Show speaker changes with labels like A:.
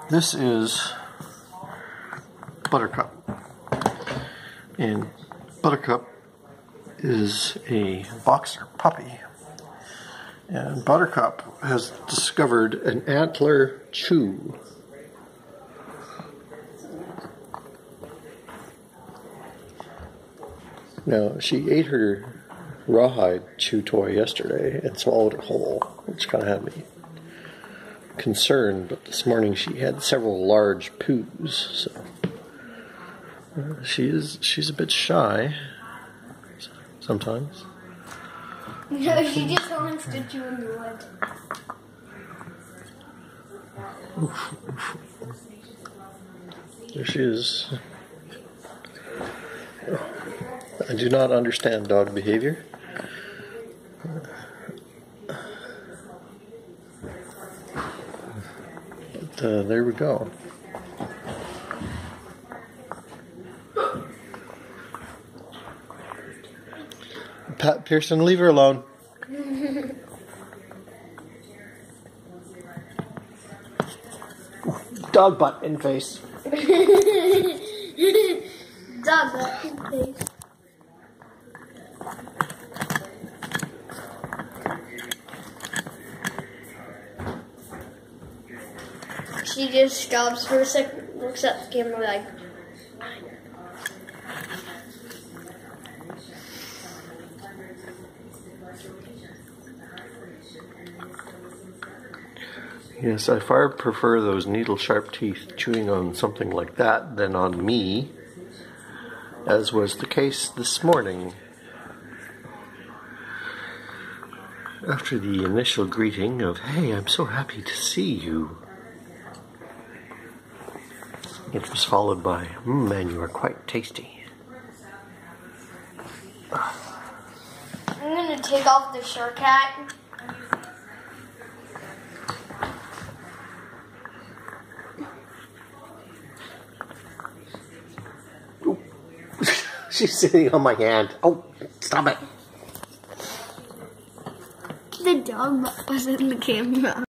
A: This is Buttercup, and Buttercup is a boxer puppy, and Buttercup has discovered an antler chew. Now, she ate her rawhide chew toy yesterday and swallowed it whole, which kind of had me concerned, but this morning she had several large poos, so she's a bit shy sometimes.
B: No, she just wants to chew in the wood.
A: There she is. I do not understand dog behavior. But there we go. Pat Pearson, leave her alone. Dog butt in face.
B: Dog butt in face. She just stops for a second, looks at the camera like,
A: yes, I far prefer those needle-sharp teeth chewing on something like that than on me, as was the case this morning. After the initial greeting of, "Hey, I'm so happy to see you," it was followed by, "Man, you are quite tasty."
B: I'm gonna take off the shirt hat.
A: She's sitting on my hand. Oh, stop it.
B: The dog was in the camera.